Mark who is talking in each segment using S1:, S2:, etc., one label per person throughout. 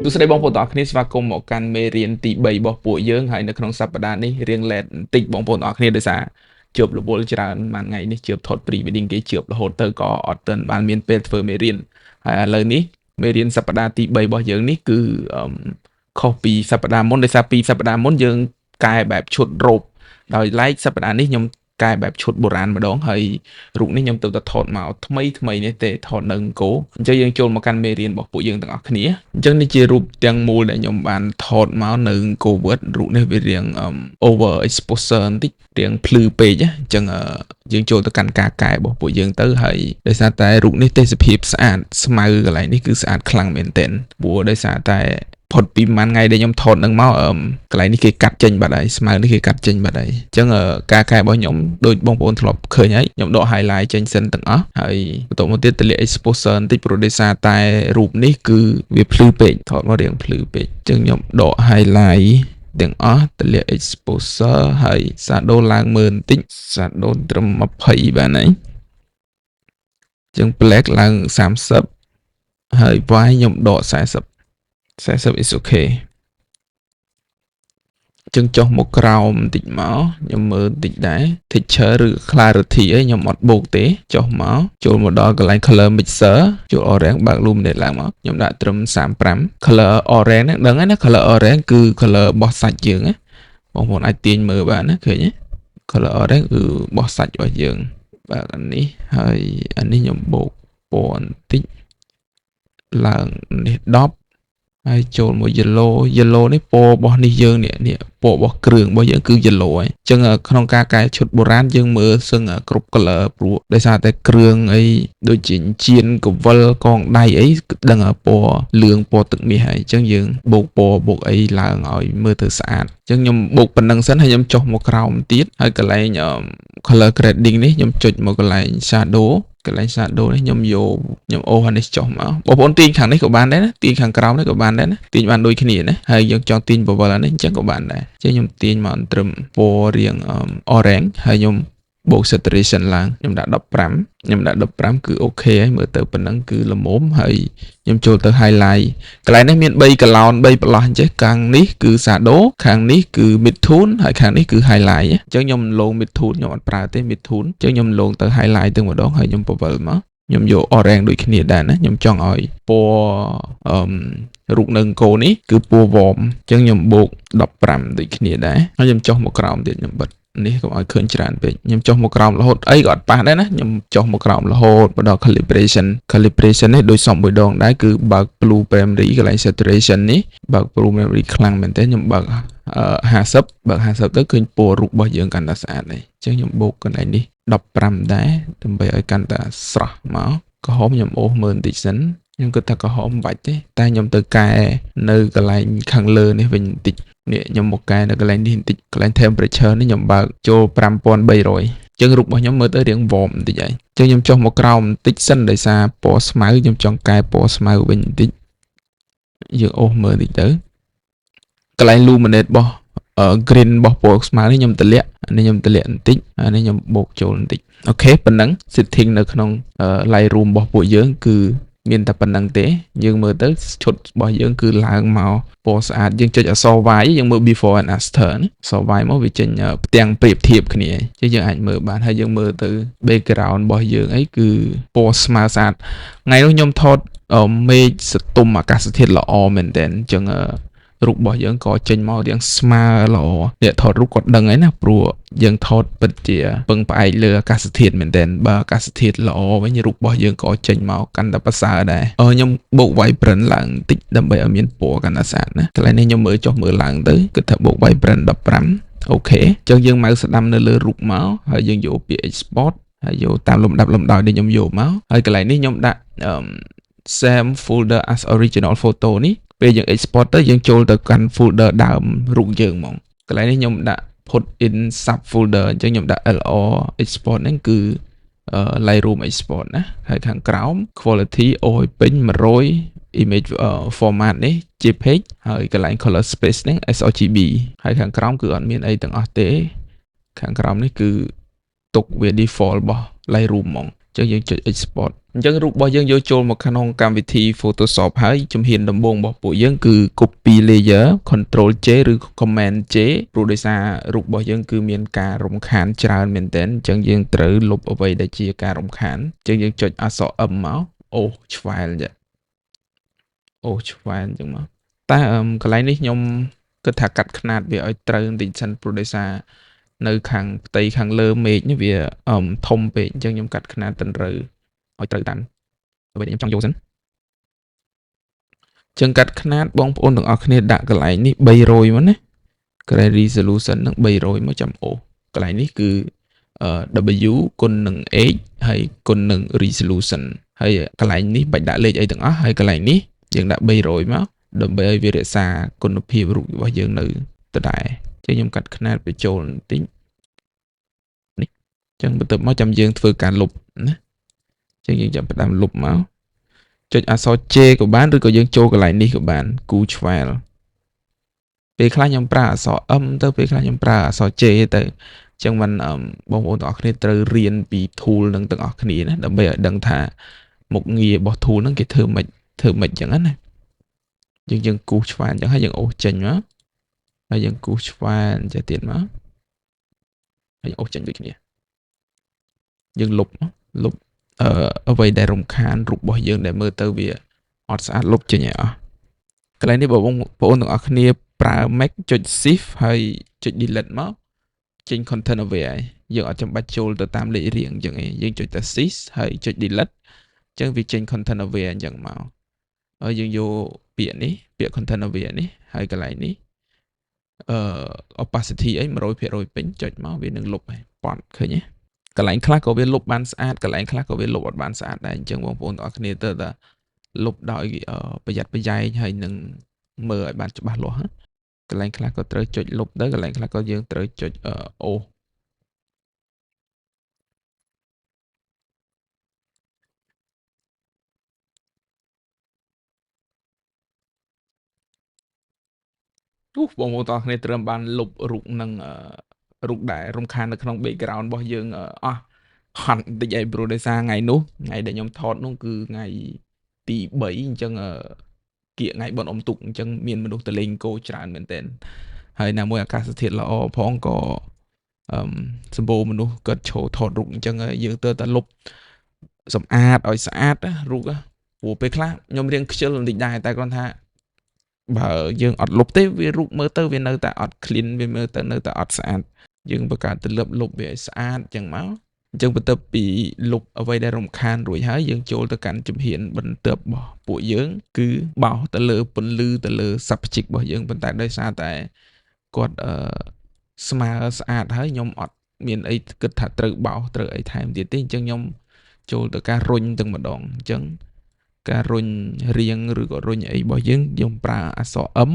S1: ទស្សនីយបងប្អូនទាំងអស់គ្នាស្វាគមន៍មកកាន់មេរៀនទី3របស់ពួកយើងហើយនៅក្នុងសប្តាហ៍នេះរៀងឡែតបន្តិចបងប្អូនទាំងអស់គ្នាដោយសារជួបរវល់ច្រើនមួយថ្ងៃនេះជួបថត pre wedding គេជួបរហូតទៅក៏អត់ទាន់បានមានពេលធ្វើមេរៀនហើយឥឡូវនេះមេរៀនសប្តាហ៍ទី3របស់យើងនេះគឺខុសពីសប្តាហ៍មុនដោយសារពីសប្តាហ៍មុនយើងកែបែបឈុតរ៉ូបដោយឡែកសប្តាហ៍នេះខ្ញុំកែបែបឈុតបុរាណម្ដងហើយរូបនេះខ្ញុំទៅថតមកថ្មីនេះទេថតនៅអង្គរអញ្ចឹងយើងចូលមកកាន់មេរៀនរបស់ពួកយើងទាំងអស់គ្នាអញ្ចឹងនេះជារូបទាំងមូលដែលខ្ញុំបានថតមកនៅអង្គរវត្តរូបនេះវារៀង over exposure បន្តិចរៀងភ្លឺពេកអញ្ចឹងយើងចូលទៅកាន់ការកែរបស់ពួកយើងទៅហើយដោយសារតែរូបនេះទេសភាពស្អាតស្មៅកន្លែងនេះគឺស្អាតខ្លាំងមែនទែនព្រោះដោយសារតែផុតពីមួយថ្ងៃដែលខ្ញុំថតនឹងមកកន្លែងនេះគេកាត់ចេញបាត់ហើយស្មៅនេះគេកាត់ចេញបាត់ហើយអញ្ចឹងការកែរបស់ខ្ញុំដូចបងប្អូនធ្លាប់ឃើញហើយខ្ញុំដក highlight ចេញសិនទាំងអស់ហើយបន្ទាប់មកទៀតតម្លាក់ exposure បន្តិចព្រោះដោយសារតែរូបនេះគឺវាភ្លឺពេកថតមករៀងភ្លឺពេកអញ្ចឹងខ្ញុំដក highlight ទាំងអស់តម្លាក់ exposure ហើយ shadow ឡើងមើលបន្តិច shadow ត្រឹម20បានហើយអញ្ចឹង black ឡើង30ហើយ white ខ្ញុំដក40 is okay ចឹងចុះមកក្រោមបន្តិចមកខ្ញុំមើលបន្តិចដែរ texture ឬ clarity ឯងខ្ញុំអត់បូកទេចុះមកចូលមកដល់កន្លែង color mixer ចូល orange បើក luminate ឡើងមកខ្ញុំដាក់ត្រឹម35 color orange ហ្នឹងដឹងហើយណា color orange គឺ color របស់សាច់យើងណាបងប្អូនអាចទាញមើលបានណាឃើញទេ color orange គឺរបស់សាច់របស់យើងបើកអានេះហើយអានេះខ្ញុំបូកពណ៌បន្តិចឡើងនេះ10ហើយចូលមក yellow នេះពណ៌របស់នេះយើងនេះពណ៌របស់គ្រឿងរបស់យើងគឺ yellow ហើយអញ្ចឹងក្នុងការកែឈុតបុរាណយើងមើលសឹងគ្រប់ color ព្រោះដោយសារតែគ្រឿងអីដូចជាជៀនកវិលកងដៃអីដឹងពណ៌លឿងពណ៌ទឹកមាសហើយអញ្ចឹងយើងបូកពណ៌បូកអីឡើងឲ្យមើលទៅស្អាតអញ្ចឹងខ្ញុំបូកប៉ុណ្្នឹងសិនហើយខ្ញុំចុះមកក្រោមទៀតហើយកន្លែង color grading នេះខ្ញុំចុចមកកន្លែង shadow កន្លែង shadow នេះខ្ញុំអូសអានេះចុះមកបងប្អូនទាញខាងនេះក៏បានដែរណាទាញខាងក្រោមនេះក៏បានដែរណាទាញបានដូចគ្នាណាហើយយើងចង់ទាញបវលអានេះអញ្ចឹងក៏បានដែរអញ្ចឹងខ្ញុំទាញមកត្រឹមពណ៌រាង orange ហើយខ្ញុំបូក saturation ឡើងខ្ញុំដាក់15គឺអូខេហើយមើលទៅប៉ុណ្ណឹងគឺល្មមហើយខ្ញុំចូលទៅ highlight កន្លែងនេះមាន3 color 3 ប្រឡោះអញ្ចឹងខាងនេះគឺ shadow ខាងនេះគឺ mid tone ហើយខាងនេះគឺ highlight អញ្ចឹងខ្ញុំលង mid tone ខ្ញុំអត់ប្រើទេ mid tone អញ្ចឹងខ្ញុំលងទៅ highlight ទៅម្ដងហើយខ្ញុំពវល់មកខ្ញុំយក orange ដូចគ្នាដែរណាខ្ញុំចង់ឲ្យពណ៌រូបនៅអង្គរនេះគឺពណ៌ warm អញ្ចឹងខ្ញុំបូក15ដូចគ្នាដែរហើយខ្ញុំចុះមកក្រោមទៀតខ្ញុំបិទនេះកុំឲ្យឃើញច្រើនពេកខ្ញុំចុះមកក្រោមរហូតអីក៏អត់ប៉ះដែរណាខ្ញុំចុះមកក្រោមរហូតមកដល់ calibration នេះដូចសំមួយដងដែរគឺបើក blue primary កន្លែង saturation នេះបើក blue primary ខ្លាំងមែនទេខ្ញុំបើក50ទៅឃើញពណ៌រូបរបស់យើងកាន់តែស្អាតហើយអញ្ចឹងខ្ញុំបូកកន្លែងនេះ15ដែរដើម្បីឲ្យកាន់តែស្រស់មកក្រហមខ្ញុំអូសមើលបន្តិចសិនខ្ញុំគិតថាក្រហមមិនបាច់ទេតែខ្ញុំទៅកែនៅកន្លែងខាងលើនេះវិញបន្តិចនេះខ្ញុំមកកែនៅកន្លែងនេះបន្តិចកន្លែង temperature នេះខ្ញុំបើកចូល5300អញ្ចឹងរូបរបស់ខ្ញុំមើលទៅរាង warm បន្តិចហើយអញ្ចឹងខ្ញុំចុះមកក្រោមបន្តិចសិនដោយសារពណ៌ស្មៅខ្ញុំចង់កែពណ៌ស្មៅវិញបន្តិចយើងអូសមើលបន្តិចទៅកន្លែង luminate របស់green របស់ពណ៌ស្មៅនេះខ្ញុំតម្លាក់នេះខ្ញុំតម្លាក់បន្តិចហើយនេះខ្ញុំបូកចូលបន្តិចអូខេប៉ុណ្ណឹង setting នៅក្នុង Lightroom របស់ពួកយើងគឺមានតែប៉ុណ្្នឹងទេយើងមើលទៅឈុតរបស់យើងគឺឡើងមកពណ៌ស្អាតយើងចុចអក្សរ Y យើងមើល before and after ណាអក្សរ Y មកវាចេញផ្ទាំងប្រៀបធៀបគ្នាអញ្ចឹងយើងអាចមើលបានហើយយើងមើលទៅ background របស់យើងអីគឺពណ៌ស្មើស្អាតថ្ងៃនោះខ្ញុំថតមេឃសតុំអាកាសធាតុល្អមែនទែនអញ្ចឹងរូបរបស់យើងក៏ចេញមករាងស្មើល្អអ្នកថតរូបគាត់ដឹងហើយណាព្រោះយើងថតពិតជាពឹងផ្អែកលើអាកាសធាតុមែនទែនបើអាកាសធាតុល្អវិញរូបរបស់យើងក៏ចេញមកកាន់តែប្រសើរដែរខ្ញុំបូក vibrant ឡើងបន្តិចដើម្បីឲ្យមានពណ៌កាន់តែស្អាតណាកន្លែងនេះខ្ញុំមើលចុះមើលឡើងទៅគិតថាបូក vibrant 15អូខេអញ្ចឹងយើងមកស្ដាំនៅលើរូបមកហើយយើងយកពាក្យ export ហើយយកតាមលំដាប់លំដោយដែលខ្ញុំយកមកហើយកន្លែងនេះខ្ញុំដាក់same folder as original photo នេះពេលយើង export ទៅយើងចូលទៅកាន់ folder ដើមរូបយើងហ្មងកន្លែងនេះខ្ញុំដាក់ put in sub folder អញ្ចឹងខ្ញុំដាក់ LR export ហ្នឹងគឺ Lightroom export ណាហើយខាងក្រោម quality អូសឲ្យពេញ100 image format នេះ JPEG ហើយកន្លែង color space ហ្នឹង sRGB ហើយខាងក្រោមគឺអត់មានអីទាំងអស់ទេខាងក្រោមនេះគឺទុកវា default របស់ Lightroom ហ្មងអញ្ចឹងយើងចុច export ចឹងរូបរបស់យើងយកចូលមកក្នុងកម្មវិធី Photoshop ហើយជំហានដំបូងរបស់ពួកយើងគឺ copy layer Control J ឬ Command J ព្រោះដោយសាររូបរបស់យើងគឺមានការរំខានច្រើនមែនទែនអញ្ចឹងយើងត្រូវលុបអ្វីដែលជាការរំខានអញ្ចឹងយើងចុចអក្សរ M មកអូឆ្វែលចាអូឆ្វែលអញ្ចឹងមកតែកន្លែងនេះខ្ញុំគិតថាកាត់ខ្នាតវាឲ្យត្រូវបន្តិចសិនព្រោះដោយសារនៅខាងផ្ទៃខាងលើមេឃនេះវាធំពេកអញ្ចឹងខ្ញុំកាត់ខ្នាតទៅត្រូវឲ្យត្រូវតាមអ្វីដែលខ្ញុំចង់យកសិនចឹងកាត់ខ្នាតបងប្អូនទាំងអស់គ្នាដាក់កន្លែងនេះ300មកណាកន្លែង resolution នឹង300មកចាំអូកន្លែងនេះគឺW គុណនឹង H ហើយគុណនឹង resolution ហើយកន្លែងនេះបាច់ដាក់លេខអីទាំងអស់ហើយកន្លែងនេះយើងដាក់300មកដើម្បីឲ្យវារក្សាគុណភាពរូបរបស់យើងនៅដដែលចឹងខ្ញុំកាត់ខ្នាតបញ្ចូលបន្តិចនេះចឹងបន្ទាប់មកចាំយើងធ្វើការលុបណាចឹងយើងចាប់ផ្ដើមលុបមកចុចអក្សរ J ក៏បានឬក៏យើងចូលកន្លែងនេះក៏បានគូឆ្វែលពេលខ្លះខ្ញុំប្រើអក្សរ M ទៅពេលខ្លះខ្ញុំប្រើអក្សរ J ទៅអញ្ចឹងមិនបងប្អូនទាំងអស់គ្នាត្រូវរៀនពី tool នឹងទាំងអស់គ្នាណាដើម្បីឲ្យដឹងថាមុខងាររបស់ tool ហ្នឹងគេធ្វើម៉េចអញ្ចឹងណាយើងគូសឆ្វែលអញ្ចឹងហើយយើងអូសចេញមកហើយយើងគូសឆ្វែលចេះទៀតមកហើយអូសចេញដូចគ្នាយើងលុបអ្វីដែលរំខានរូបរបស់យើងដែលមើលទៅវាអត់ស្អាតលុបចេញឲ្យអស់កន្លែងនេះបងប្អូនទាំងអស់គ្នាប្រើ Mac ចុច Shift ហើយចុច Delete មកចេញ content វាហើយយើងអត់ចាំបាច់ចូលទៅតាមលេខរៀងអញ្ចឹងឯងយើងចុចតែ Shift ហើយចុច Delete អញ្ចឹងវាចេញ content វាអញ្ចឹងមកហើយយើងយកពាក្យនេះពាក្យ content វានេះហើយកន្លែងនេះopacity អី 100% ពេញចុចមកវានឹងលុបហើយប៉ត់ឃើញទេកន្លែងខ្លះក៏វាលុបបានស្អាតកន្លែងខ្លះក៏វាលុបអត់បានស្អាតដែរអញ្ចឹងបងប្អូនទាំងអស់គ្នាទៅតែលុបដោយប្រយ័ត្នប្រយែងហើយនឹងមើលឲ្យបានច្បាស់លាស់កន្លែងខ្លះក៏ត្រូវចុចលុបទៅកន្លែងខ្លះក៏យើងត្រូវចុចអូបងប្អូនទាំងអស់គ្នាត្រូវបានលុបរូបនឹងរូបដែលរំខាននៅក្នុង background របស់យើងអស់ហត់បន្តិចឯងព្រោះដោយសារថ្ងៃនោះថ្ងៃដែលខ្ញុំថតនោះគឺថ្ងៃទី3អញ្ចឹងគៀកថ្ងៃបុណ្យអុំទូកអញ្ចឹងមានមនុស្សទៅលេងគោច្រើនមែនទែនហើយណាមួយអាកាសធាតុល្អផងក៏សម្បូរមនុស្សគាត់ឈរថតរូបអញ្ចឹងយើងទៅតែលុបសម្អាតឲ្យស្អាតរូបព្រោះពេលខ្លះខ្ញុំរៀងខ្ជិលបន្តិចដែរតែគ្រាន់ថាបើយើងអត់លុបទេវារូបមើលទៅវានៅតែអត់ clean វាមើលទៅនៅតែអត់ស្អាតយើងបង្កើតទៅលុបវាឲ្យស្អាតអញ្ចឹងមកអញ្ចឹងបន្ទាប់ពីលុបអ្វីដែលរំខានរួចហើយយើងចូលទៅកាន់ជំហានបន្ទាប់របស់ពួកយើងគឺបោសទៅលើពន្លឺទៅលើ subject របស់យើងប៉ុន្តែដោយសារតែគាត់ស្មើស្អាតហើយខ្ញុំអត់មានអីគិតថាត្រូវបោសត្រូវអីថែមទៀតទេអញ្ចឹងខ្ញុំចូលទៅការរុញទាំងម្ដងអញ្ចឹងការរុញរៀងឬក៏រុញអីរបស់យើងប្រើអក្សរ M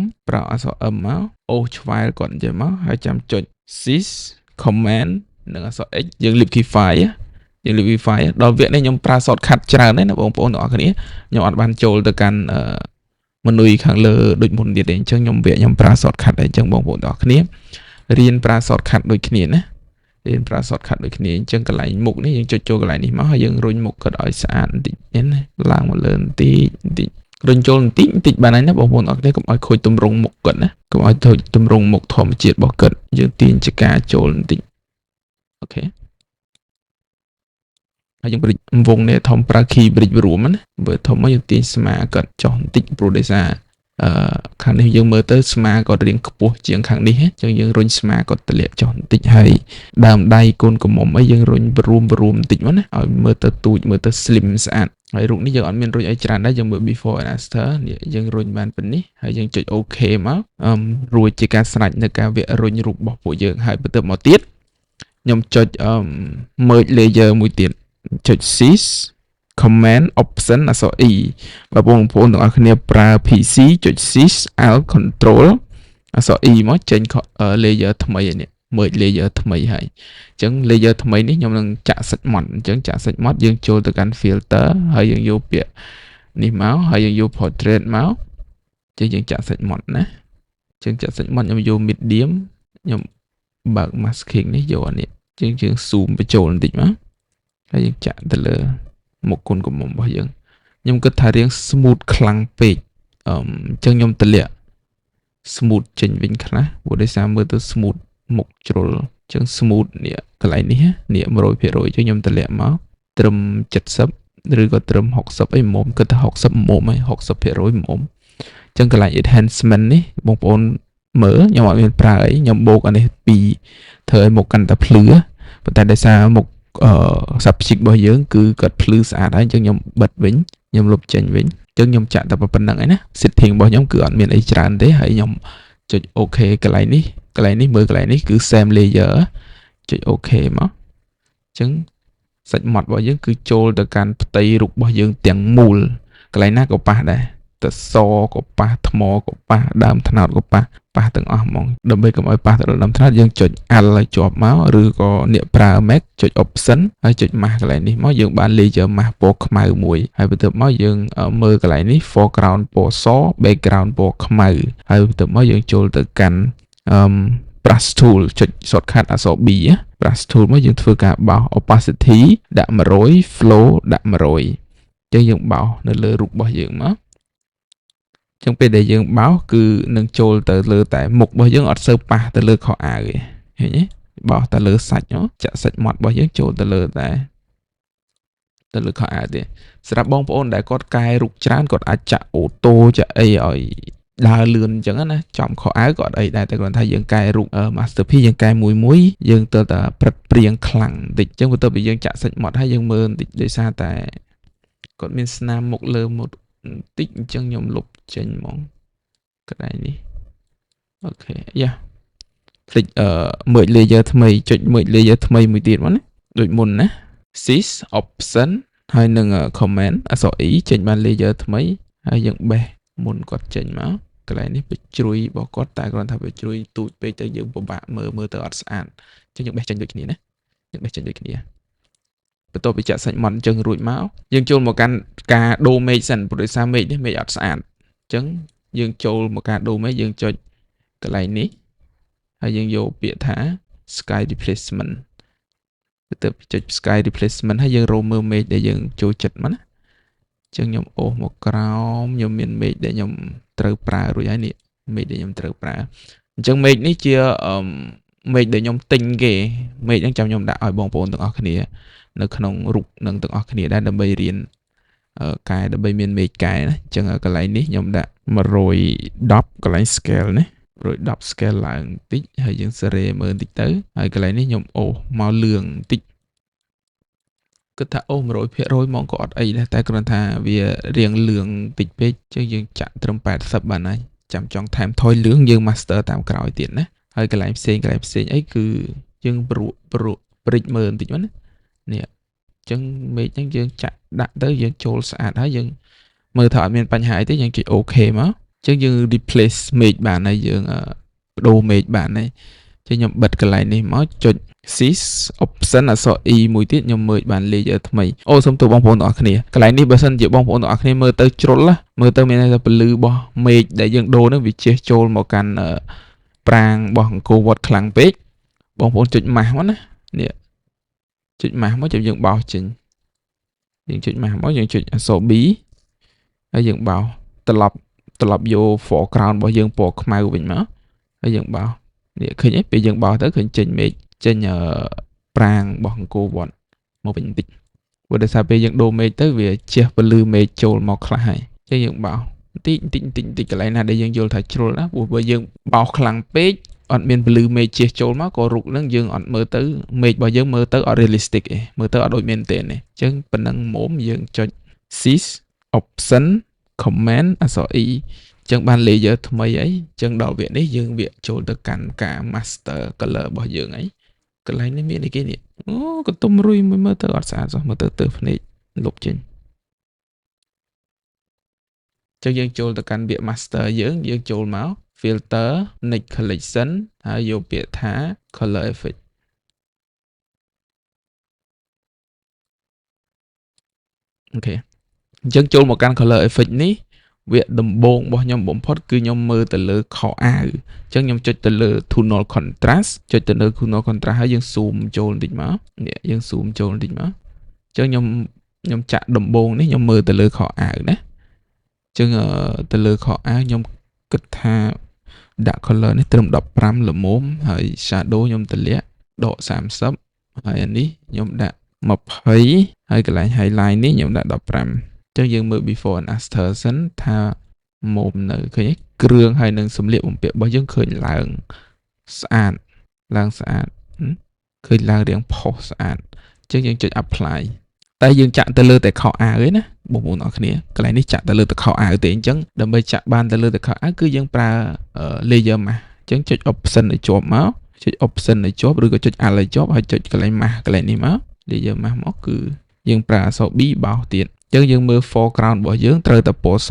S1: មកអូសឆ្វែលគាត់អញ្ចឹងមកហើយចាំចុច Shift Command និងអក្សរ X យើង Liquify ដល់វគ្គនេះខ្ញុំប្រើ shortcut ច្រើនណាបងប្អូនទាំងអស់គ្នាខ្ញុំអត់បានចូលទៅកាន់មនុយខាងលើដូចមុនទៀតទេអញ្ចឹងខ្ញុំប្រើ shortcut ដែរអញ្ចឹងបងប្អូនទាំងអស់គ្នារៀនប្រើ shortcut ដូចគ្នាណារៀនប្រើ shortcut ដូចគ្នាអញ្ចឹងកន្លែងមុខនេះយើងចុចចូលកន្លែងនេះមកហើយយើងរុញមុខគាត់ឲ្យស្អាតបន្តិចណាឡើងមកលើបន្តិចរុញចូលបន្តិចបានហើយណាបងប្អូនអរគុណកុំឲ្យខូចទម្រង់មុខគាត់ណាកុំឲ្យខូចទម្រង់មុខធម្មជាតិរបស់គាត់យើងទាញចការចូលបន្តិចអូខេហើយយើង bridge វងនេះធំប្រើ key bridge រួមណាបើធំមកយើងទាញស្មាគាត់ចុះបន្តិចព្រោះដោយសារខាងនេះយើងមើលទៅស្មាគាត់រៀងខ្ពស់ជាងខាងនេះអញ្ចឹងយើងរុញស្មាគាត់ទម្លាក់ចុះបន្តិចហើយដើមដៃកូនកំមុំអីយើងរុញរួមបន្តិចមកណាឲ្យមើលទៅទូចមើលទៅ slim ស្អាតហើយរូបនេះយើងអត់មានរុញអីច្រើនដែរយើងមើល before and after នេះយើងរុញបានប៉ុណ្នេះហើយយើងចុច OK មករួចជាការស្រេចនៅការវគ្គរុញរូបរបស់ពួកយើងហើយបន្ទាប់មកទៀតខ្ញុំចុចmerge layer មួយទៀតចុច Shift Command Option អក្សរ E បើបងប្អូនទាំងអស់គ្នាប្រើ PC ចុច Shift Alt Control អក្សរ E មកចេញ layer ថ្មីនេះ merge layer ថ្មីហើយអញ្ចឹង layer ថ្មីនេះខ្ញុំនឹងចាក់ segment អញ្ចឹងចាក់ segment យើងចូលទៅកាន់ filter ហើយយើងយកពាក្យនេះមកហើយយើងយក portrait មកអញ្ចឹងយើងចាក់ segment ណាអញ្ចឹងចាក់ segment ខ្ញុំយក medium ខ្ញុំបើក masking នេះយកអានេះអញ្ចឹងយើង zoom បញ្ចូលបន្តិចមកហើយយើងចាក់ទៅលើ មុខគុណកំមុំរបស់យើងខ្ញុំគិតថារៀង smooth ខ្លាំងពេកអញ្ចឹងខ្ញុំតម្លាក់ smooth ចេញវិញខ្លះព្រោះដោយសារមើលទៅ smooth មុខជ្រុលអញ្ចឹង smooth នេះកន្លែងនេះនេះ 100% អញ្ចឹងខ្ញុំតម្លាក់មកត្រឹម 70 ឬក៏ត្រឹម 60 អីមុំគិតថា 60 មុំហើយ 60% មុំអញ្ចឹងកន្លែង enhancement នេះបងប្អូនមើលខ្ញុំអត់មានប្រើអីខ្ញុំបូកអានេះពីធ្វើឲ្យមុខកាន់តែភ្លឺប៉ុន្តែដោយសារមុខsubject របស់យើងគឺគាត់ភ្លឺស្អាតហើយអញ្ចឹងខ្ញុំបិទវិញខ្ញុំលុបចេញវិញអញ្ចឹងខ្ញុំចាក់តែប៉ុណ្្នឹងឯណា setting របស់ខ្ញុំគឺអត់មានអីច្រើនទេហើយខ្ញុំចុច OK កន្លែងនេះមើលកន្លែងនេះគឺ same layer ចុច OK មកអញ្ចឹងសាច់ម៉ត់របស់យើងគឺចូលទៅកាន់ផ្ទៃរូបរបស់យើងទាំងមូលកន្លែងណាក៏ប៉ះដែរទៅសក៏ប៉ះថ្មក៏ប៉ះដើមថ្នោតក៏ប៉ះទាំងអស់ហ្មងដើម្បីកុំឲ្យប៉ះទៅដល់ដើមថ្នោតយើងចុច Alt ឲ្យជាប់មកឬក៏អ្នកប្រើ Mac ចុច Option ហើយចុច Mask កន្លែងនេះមកយើងបាន layer mask ពណ៌ខ្មៅមួយហើយបន្ទាប់មកយើងមើលកន្លែងនេះ foreground ពណ៌ស background ពណ៌ខ្មៅហើយបន្ទាប់មកយើងចូលទៅកាន់brush tool ចុច shortcut អក្សរ B brush tool មកយើងធ្វើការបោស opacity ដាក់ 100 flow ដាក់ 100 អញ្ចឹងយើងបោសនៅលើរូបរបស់យើងមកចឹងពេលដែលយើងបោសគឺនឹងចូលទៅលើតែមុខរបស់យើងអត់សូវប៉ះទៅលើខោអាវទេឃើញទេបោសទៅលើសាច់ចាក់សាច់ម៉ត់របស់យើងចូលទៅលើតែទៅលើខោអាវទេសម្រាប់បងប្អូនដែលគាត់កែរូបច្រើនគាត់អាចចាក់អូតូចាក់អីឲ្យដើរលឿនអញ្ចឹងណាចំខោអាវក៏អត់អីដែរតែគ្រាន់ថាយើងកែរូប masterpiece យើងកែមួយយើងទៅតែព្រឹត្តព្រៀងខ្លាំងបន្តិចអញ្ចឹងបន្ទាប់ពីយើងចាក់សាច់ម៉ត់ហើយយើងមើលបន្តិចដោយសារតែគាត់មានស្នាមមុខលើមុខបន្តិចអញ្ចឹងខ្ញុំលុបចេញហ្មងកន្លែងនេះអូខេយ៉ាភ្លេចmerge layer ថ្មីចុច merge layer ថ្មីមួយទៀតមកណាដូចមុនណា sys option ហើយនឹង command អក្សរ e ចេញបាន layer ថ្មីហើយយើងបេះមុនគាត់ចេញមកកន្លែងនេះវាជ្រួយរបស់គាត់តែគ្រាន់ថាវាជ្រួយទូចពេកទៅយើងពិបាកមើលទៅអត់ស្អាតអញ្ចឹងយើងបេះចេញដូចគ្នាណាយើងបេះចេញដូចគ្នាបន្ទាប់ពីចាក់សាច់ម៉ត់អញ្ចឹងរួចមកយើងចូលមកកាន់ការដូរមេឃសិនព្រោះដោយសារមេឃនេះមេឃអត់ស្អាតអញ្ចឹងយើងចូលមកការដូរមេឃយើងចុចកន្លែងនេះហើយយើងយកពាក្យថា sky replacement បន្ទាប់ពីចុច sky replacement ហើយយើងរកមើលមេឃដែលយើងចូលចិត្តមកណាអញ្ចឹងខ្ញុំអូសមកក្រោមខ្ញុំមានមេឃដែលខ្ញុំត្រូវប្រើរួចហើយនេះមេឃដែលខ្ញុំត្រូវប្រើអញ្ចឹងមេឃនេះជាមេឃដែលខ្ញុំទិញគេមេឃហ្នឹងចាំខ្ញុំដាក់ឲ្យបងប្អូនទាំងអស់គ្នានៅក្នុងរូបនឹងទាំងអស់គ្នាដែរដើម្បីរៀនកែដើម្បីមានមេឃកែណាអញ្ចឹងកន្លែងនេះខ្ញុំដាក់110កន្លែង scale ណា110 scale ឡើងបន្តិចហើយយើងសេរីមើលបន្តិចទៅហើយកន្លែងនេះខ្ញុំអូសមកលឿងបន្តិចគិតថាអូស 100% មកក៏អត់អីដែរតែគ្រាន់ថាវារៀងលឿងបន្តិចពេកអញ្ចឹងយើងចាក់ត្រឹម 80 បានហើយចាំចង់ថែមថយលឿងយើង master តាមក្រោយទៀតណាហើយកន្លែងផ្សេងអីគឺយើងព្រិចមើលបន្តិចមកណានេះអញ្ចឹងមេឃហ្នឹងយើងចាក់ដាក់ទៅយើងចូលស្អាតហើយយើងមើលថាអត់មានបញ្ហាអីទេយើងចុច OK មកអញ្ចឹងយើង replace មេឃបានហើយយើងបដូរមេឃបានហើយអញ្ចឹងខ្ញុំបិទកន្លែងនេះមកចុច sys option អក្សរ e មួយទៀតខ្ញុំមើលបាន layer ថ្មីអូសូមទោសបងប្អូនទាំងអស់គ្នាកន្លែងនេះបើសិនជាបងប្អូនទាំងអស់គ្នាមើលទៅជ្រុលមើលទៅមានតែពលឺរបស់មេឃដែលយើងដូរហ្នឹងវាជះចូលមកកាន់ប្រាង្គរបស់អង្គរវត្តខ្លាំងពេកបងប្អូនចុច mask មកណានេះចុច mask មកចាំយើងបោសចេញយើងចុច mask មកយើងចុចអក្សរ B ហើយយើងបោសត្រឡប់យក foreground របស់យើងពណ៌ខ្មៅវិញមកហើយយើងបោសនេះឃើញទេពេលយើងបោសទៅឃើញចេញមេឃចេញប្រាង្គរបស់អង្គរវត្តមកវិញបន្តិចព្រោះដោយសារពេលយើងដូរមេឃទៅវាជះពលឺមេឃចូលមកខ្លះហើយអញ្ចឹងយើងបោសបន្តិចកន្លែងណាដែលយើងយល់ថាជ្រុលណាព្រោះបើយើងបោសខ្លាំងពេកអត់មានពលឺមេឃជះចូលមកក៏រូបហ្នឹងយើងអត់មើលទៅមេឃរបស់យើងមើលទៅអត់ realistic ទេមើលទៅអត់ដូចមែនទេអញ្ចឹងប៉ុណ្ណឹងមុំយើងចុច sys option command អក្សរ e អញ្ចឹងបាន layer ថ្មីអីអញ្ចឹងដល់វគ្គនេះយើងវាចូលទៅកាន់ការ master color របស់យើងអីកន្លែងនេះមានអីគេនេះអូកន្ទុំរុយមួយមើលទៅអត់ស្អាតសោះមើលទៅភ្នែកលុបចេញអញ្ចឹងយើងចូលទៅកាន់វគ្គ master យើងចូលមក filter next collection ហើយយកពាក្យថា color effect អូខេអញ្ចឹងចូលមកកាន់ color effect នេះវគ្គដំបូងរបស់ខ្ញុំបំផុតគឺខ្ញុំមើលទៅលើខោអាវអញ្ចឹងខ្ញុំចុចទៅលើ tonal contrast ចុចទៅលើ tonal contrast ហើយយើង zoom ចូលបន្តិចមកនេះយើង zoom ចូលបន្តិចមកអញ្ចឹងខ្ញុំ ខ្ញុំចាក់ដំបូងនេះខ្ញុំមើលទៅលើខោអាវណាចឹងទៅលើខោអាវខ្ញុំគិតថាដាក់ color នេះត្រឹម15ល្មមហើយ shadow ខ្ញុំតម្លាក់ដក30ហើយអានេះខ្ញុំដាក់20ហើយកន្លែង highlight នេះខ្ញុំដាក់15ចឹងយើងមើល before and after សិនថាមុំនៅឃើញគ្រឿងហើយនឹងសម្លៀកបំពាក់របស់យើងឃើញឡើងស្អាតឃើញឡើងរៀងផុសស្អាតចឹងយើងចុច apply តែយើងចាក់ទៅលើតែខោអាវឯណាបងប្អូនអរគ្នាកន្លែងនេះចាក់ទៅលើតែខោអាវទេអញ្ចឹងដើម្បីចាក់បានទៅលើតែខោអាវគឺយើងប្រើ layer mask អញ្ចឹងចុច option ឲ្យជាប់មកចុច option ឲ្យជាប់ឬក៏ចុច alt ឲ្យជាប់ហើយចុចកន្លែង mask កន្លែងនេះមក layer mask មកគឺយើងប្រើអក្សរ B បោសទៀតអញ្ចឹងយើងមើល foreground របស់យើងត្រូវតែពណ៌ស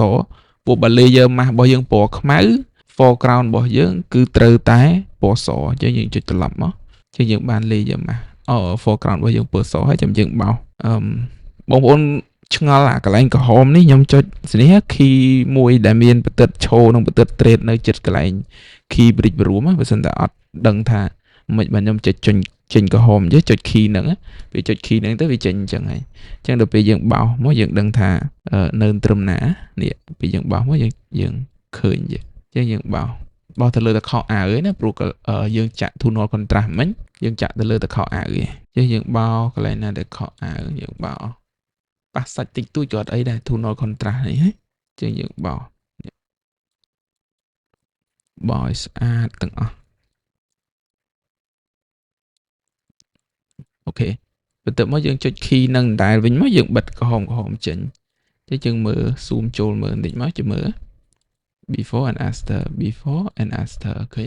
S1: ពួកបើ layer mask របស់យើងពណ៌ខ្មៅ foreground របស់យើងគឺត្រូវតែពណ៌សអញ្ចឹងយើងចុចត្រឡប់មកអញ្ចឹងយើងបាន layer mask foreground របស់យើងពណ៌សហើយចាំយើងបោសបងប្អូនឆ្ងល់អាកន្លែងក្រហមនេះខ្ញុំចុចនេះ key មួយដែលមានបន្ទិតឈរនិងបន្ទិត trade នៅចិត្តកន្លែង key bridge រួមបើមិនតែអត់ដឹងថាមិនបានខ្ញុំចុចចេញក្រហមចុច key ហ្នឹងវាចុច key ហ្នឹងទៅវាចេញអញ្ចឹងហើយអញ្ចឹងដល់ពេលយើងបោសមកយើងដឹងថានៅត្រឹមណានេះពេលយើងបោសមកយើងឃើញអញ្ចឹងយើងបោសទៅលើតែខោអាវឯណាព្រោះយើងចាក់ tonal contrast មិញយើងចាក់ទៅលើតែខោអាវឯងអញ្ចឹងយើងបោសកន្លែងណាដែលខោអាវយើងបោសប៉ះសាច់តិចតួចក៏អត់អីដែរ tonal contrast នេះហ៎អញ្ចឹងយើងបោសឲ្យស្អាតទាំងអស់អូខេបន្ទាប់មកយើងចុច key នឹងដែលវិញមកយើងបិទក្រហមចេញចឹងយើងមើល zoom ចូលមើលបន្តិចមកជិះមើល before and after អូខេ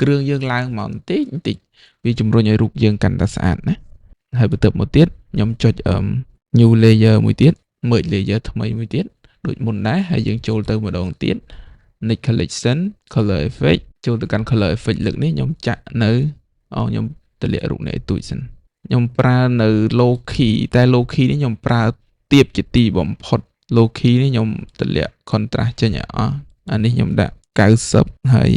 S1: គ្រឿងយើងឡើងមកបន្តិចវាជំរុញឲ្យរូបយើងកាន់តែស្អាតណាហើយបន្ទាប់មកទៀតខ្ញុំចុចnew layer មួយទៀត merge layer ថ្មីមួយទៀតដូចមុនដែរហើយយើងចូលទៅម្ដងទៀត next collection color effect ចូលទៅកាន់ color effect លើកនេះខ្ញុំចាក់នៅខ្ញុំតម្លាក់រូបនេះឲ្យទូចសិនខ្ញុំប្រើនៅ low key តែ low key នេះខ្ញុំប្រើទាបជាទីបំផុត low key នេះខ្ញុំតម្លាក់ contrast ចេញឲ្យអស់អានេះខ្ញុំដាក់90ហើយ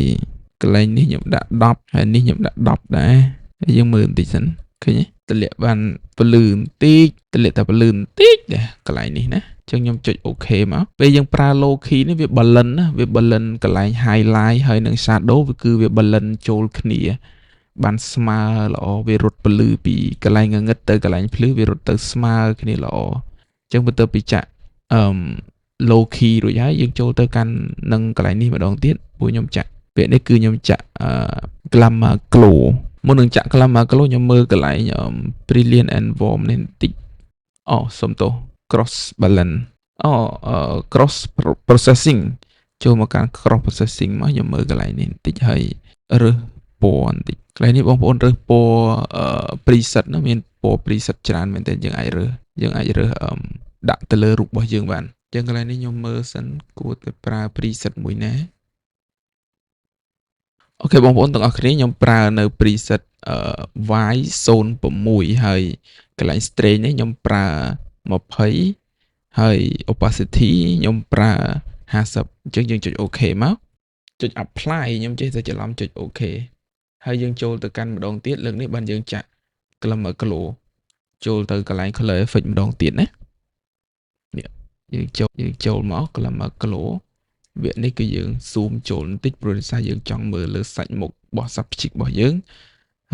S1: កន្លែងនេះខ្ញុំដាក់10ហើយនេះខ្ញុំដាក់10ដែរហើយយើងមើលបន្តិចសិនឃើញទេតម្លាក់បានពលឺបន្តិចតម្លាក់តែពលឺបន្តិចដែរកន្លែងនេះណាអញ្ចឹងខ្ញុំចុច OK មកពេលយើងប្រើ low key នេះវា balance ណាវា balance កន្លែង highlight ហើយនិង shadow វាគឺវា balance ចូលគ្នាបានស្មើល្អវារត់ពលឺពីកន្លែងងងឹតទៅកន្លែងភ្លឺវារត់ទៅស្មើគ្នាល្អអញ្ចឹងបន្ទាប់ពីចាក់low key រួចហើយយើងចូលទៅកាន់នឹងកន្លែងនេះម្ដងទៀតព្រោះខ្ញុំចាក់ពាក្យនេះគឺខ្ញុំចាក់glamour glow មុននឹងចាក់ glamour glow ខ្ញុំមើលកន្លែង brilliant and warm នេះបន្តិចសុំទោស cross balance cross processing ចូលមកកាន់ cross processing មកខ្ញុំមើលកន្លែងនេះបន្តិចហើយរើសពណ៌បន្តិចកន្លែងនេះបងប្អូនរើសពណ៌preset ណាមានពណ៌ preset ច្រើនមែនតើយើងអាចរើសដាក់ទៅលើរូបរបស់យើងបានអញ្ចឹងកន្លែងនេះខ្ញុំមើលសិនគួរតែប្រើ preset មួយណាអូខេបងប្អូនទាំងអស់គ្នាខ្ញុំប្រើនៅ preset Y06 ហើយកន្លែង strain នេះខ្ញុំប្រើ20ហើយ opacity ខ្ញុំប្រើ50អញ្ចឹងយើងចុច OK មកចុច apply ខ្ញុំចេះតែច្រឡំចុច OK ហើយយើងចូលទៅកាន់ម្ដងទៀតលើកនេះបានយើងចាក់ glamour glow ចូលទៅកន្លែង color effect ម្ដងទៀតណានេះយើងចូលមក glamour glow វគ្គនេះគឺយើង zoom ចូលបន្តិចព្រោះដោយសារយើងចង់មើលលើសាច់មុខរបស់ subject របស់យើង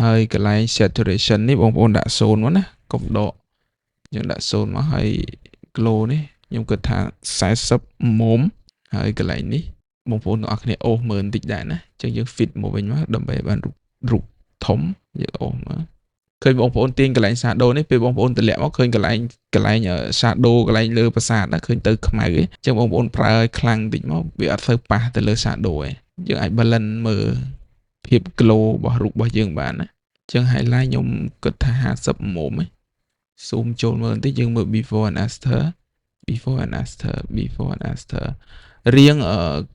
S1: ហើយកន្លែង saturation នេះបងប្អូនដាក់0មកណាកុំដកយើងដាក់0មកហើយ glow នេះខ្ញុំគិតថា40មុំហើយកន្លែងនេះបងប្អូនទាំងអស់គ្នាអូសមើលបន្តិចដែរណាអញ្ចឹងយើង fit មកវិញមកដើម្បីបានរូបធំយើងអូសមកឃើញបងប្អូនទាញកន្លែង shadow នេះពេលបងប្អូនតម្លាក់មកឃើញកន្លែង shadow កន្លែងលើប្រាសាទណាឃើញទៅខ្មៅឯងអញ្ចឹងបងប្អូនប្រើឲ្យខ្លាំងតិចមកវាអត់ទៅប៉ះទៅលើ shadow ឯងយើងអាច balance មើលភាព glow របស់រូបរបស់យើងបានណាអញ្ចឹង highlight ខ្ញុំគិតថា50មុំឯង zoom ចូលមើលបន្តិចយើងមើល before and after រៀង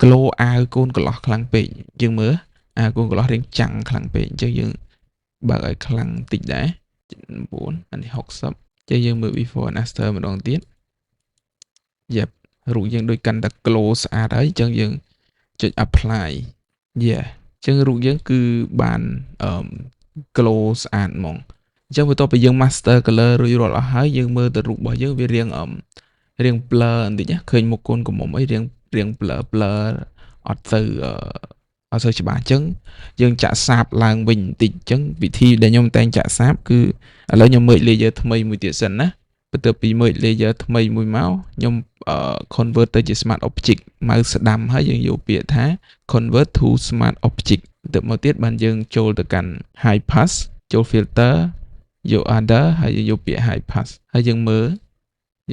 S1: glow អាវកូនកន្លោះខ្លាំងពេកយើងមើលអាវកូនកន្លោះរៀងចាំងខ្លាំងពេកអញ្ចឹងយើងបើកឲ្យខ្លាំងតិចដែរ9អានេះ60ចឹងយើងមើល before and after ម្ដងទៀតរូបយើងដូចកាន់តែ glow ស្អាតហើយអញ្ចឹងយើងចុច apply អញ្ចឹងរូបយើងគឺបានglow ស្អាតហ្មង អញ្ចឹងបន្ទាប់ពីយើង master color រួចរាល់អស់ហើយយើងមើលទៅរូបរបស់យើងវារៀង blur បន្តិចណាឃើញមុខកូនក្រមុំអីរៀង blur អត់ទៅអត់សូវច្បាស់អញ្ចឹងយើងចាក់សាបឡើងវិញបន្តិចអញ្ចឹងវិធីដែលខ្ញុំតែងចាក់សាបគឺឥឡូវខ្ញុំមើល layer ថ្មីមួយទៀតសិនណាបន្ទាប់ពីមើល layer ថ្មីមួយមកខ្ញុំconvert ទៅជា smart object មកស្ដាំហើយយើងយកពាក្យថា convert to smart object បន្ទាប់មកទៀតបានយើងចូលទៅកាន់ high pass ចូល filter យក other ហើយយើងយកពាក្យ high pass ហើយយើងមើល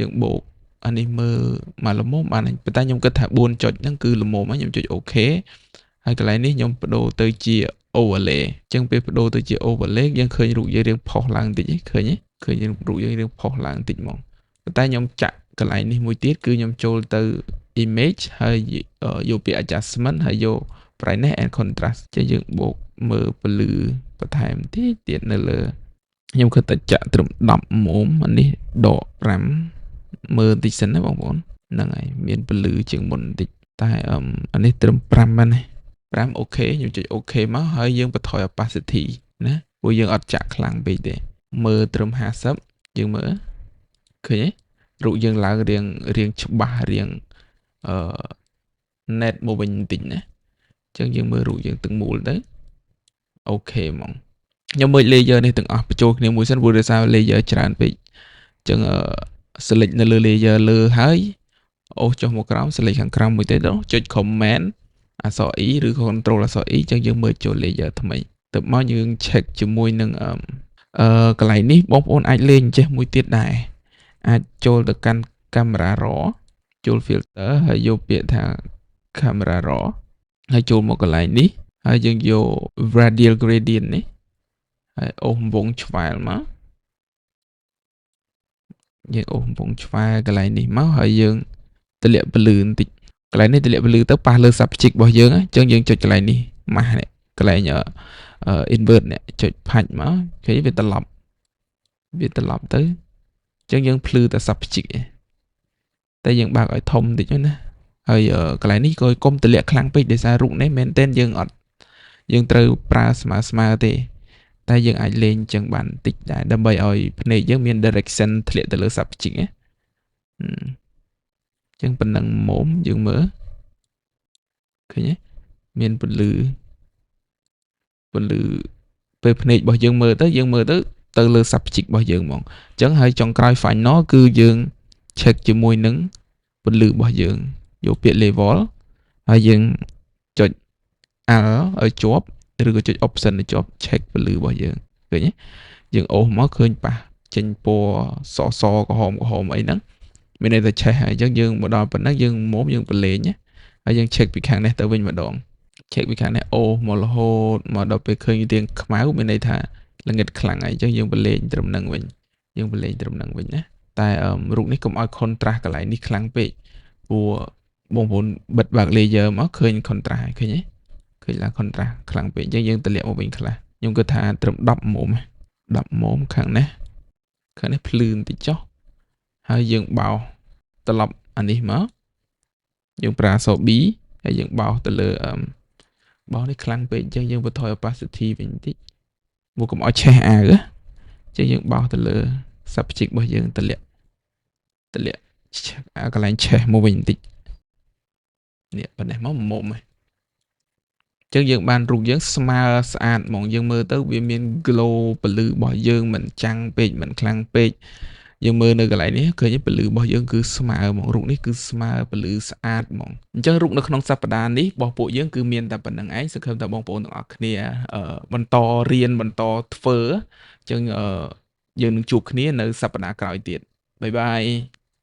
S1: យើងបូកអានេះមើលមកល្មមបានប៉ុន្តែខ្ញុំគិតថា4ចុចហ្នឹងគឺល្មមហើយខ្ញុំចុច OK ហើយកន្លែងនេះខ្ញុំបដូរទៅជា overlay អញ្ចឹងពេលបដូរទៅជា overlay យើងឃើញរូបយើងរៀងផុសឡើងបន្តិចឃើញរូបយើងរៀងផុសឡើងបន្តិចហ្មងប៉ុន្តែខ្ញុំចាក់កន្លែងនេះមួយទៀតគឺខ្ញុំចូលទៅ image ហើយយកពាក្យ adjustment ហើយយក brightness and contrast ចេះយើងបូកមើលពលឺបន្ថែមទៀតនៅលើខ្ញុំគិតតែចាក់ត្រឹម10ម៉ោមអានេះដក5មើលបន្តិចសិនណាបងប្អូនហ្នឹងហើយមានពលឺជាងមុនបន្តិចតែអានេះត្រឹម5ហ្នឹង5 OK ខ្ញុំចុច OK មកហើយយើងបន្ថយ opacity ណាព្រោះយើងអត់ចាក់ខ្លាំងពេកទេមើលត្រឹម50យើងមើលឃើញទេរូបយើងឡើងរៀងច្បាស់រៀងnet មកវិញបន្តិចណាអញ្ចឹងយើងមើលរូបយើងទាំងមូលទៅអូខេហ្មងខ្ញុំមើល layer នេះទាំងអស់បញ្ចូលគ្នាមួយសិនព្រោះដោយសារ layer ច្រើនពេកអញ្ចឹងselect នៅលើ layer លើហើយអូសចុះមកក្រោម select ខាងក្រោមមួយទៀតចុច command អក្សរ E ឬ control អក្សរ E អញ្ចឹងយើងមើលចូល layer ថ្មីទៅមកយើង check ជាមួយនឹងកន្លែងនេះបងប្អូនអាចលេងចេះមួយទៀតដែរអាចចូលទៅកាន់ camera raw ចូល filter ហើយយកពាក្យថា camera raw ហើយចូលមកកន្លែងនេះហើយយើងយក radial gradient នេះហើយអូសវងឆ្វែលមកយើងអូសវងឆ្វែលកន្លែងនេះមកហើយយើងទម្លាក់ពលឺបន្តិចកន្លែងនេះទម្លាក់ពលឺទៅប៉ះលើ subject របស់យើងអញ្ចឹងយើងចុចកន្លែងនេះម៉ាស់នេះកន្លែងinvert នេះចុចផាច់មកឃើញវាត្រឡប់ទៅអញ្ចឹងយើងភ្លឺតែ subject ឯងតែយើងបើកឲ្យធំបន្តិចណាហើយកន្លែងនេះក៏កុំទម្លាក់ខ្លាំងពេកដោយសាររូបនេះមែនទែនយើងត្រូវប្រើស្មើទេតែយើងអាចលេងចឹងបានបន្តិចដែរដើម្បីឲ្យភ្នែកយើងមាន direction ធ្លាក់ទៅលើ subject ណាចឹងប៉ុណ្ណឹងមុំយើងមើលឃើញទេមានពលឺពេលភ្នែករបស់យើងមើលទៅលើ subject របស់យើងហ្មងអញ្ចឹងហើយចុងក្រោយ final គឺយើង check ជាមួយនឹងពលឺរបស់យើងយកពាក្យ level ហើយយើងចុច L ឲ្យជាប់ឬក៏ចុច option ឲ្យជាប់ check ពលឺរបស់យើងឃើញទេយើងអូសមកឃើញប៉ះចេញពណ៌សក្រហមអីហ្នឹងមានន័យថាឆេះហើយអញ្ចឹងយើងមកដល់ប៉ុណ្ណឹងយើងមុំយើងប្រឡែងណាហើយយើង check ពីខាងនេះទៅវិញម្ដង check ពីខាងនេះអូមករហូតមកដល់ពេលឃើញរាងខ្មៅមានន័យថាល្ងិតខ្លាំងហើយអញ្ចឹងយើងប្រឡែងត្រឹមហ្នឹងវិញណាតែរូបនេះកុំឲ្យ contrast កន្លែងនេះខ្លាំងពេកព្រោះបងប្អូនបិទបើក layer មកឃើញ contrast ឃើញទេឃើញឡើង contrast ខ្លាំងពេកអញ្ចឹងយើងទម្លាក់មកវិញខ្លះខ្ញុំគិតថាត្រឹម10ម៉ោមខាងនេះភ្លឺបន្តិចចុះហើយយើងបោសត្រឡប់អានេះមកយើងប្រើអក្សរ B ហើយយើងបោសទៅលើបោសនេះខ្លាំងពេកអញ្ចឹងយើងបន្ថយ opacity វិញបន្តិចមកកុំឲ្យឆេះអាវអញ្ចឹងយើងបោសទៅលើ subject របស់យើងទម្លាក់កន្លែងឆេះមកវិញបន្តិចនេះប៉ុណ្ណេះមកមុំហ៎ចឹងយើងបានរូបយើងស្មើស្អាតហ្មងយើងមើលទៅវាមាន glow ពលឺរបស់យើងមិនចាំងពេកមិនខ្លាំងពេកយើងមើលនៅកន្លែងនេះឃើញពលឺរបស់យើងគឺស្មើហ្មងរូបនេះគឺស្មើពលឺស្អាតហ្មងអញ្ចឹងរូបនៅក្នុងសប្តាហ៍នេះរបស់ពួកយើងគឺមានតែប៉ុណ្្នឹងឯងសង្ឃឹមថាបងប្អូនទាំងអស់គ្នាបន្តរៀនបន្តធ្វើអញ្ចឹងយើងនឹងជួបគ្នានៅសប្តាហ៍ក្រោយទៀតបាយបាយ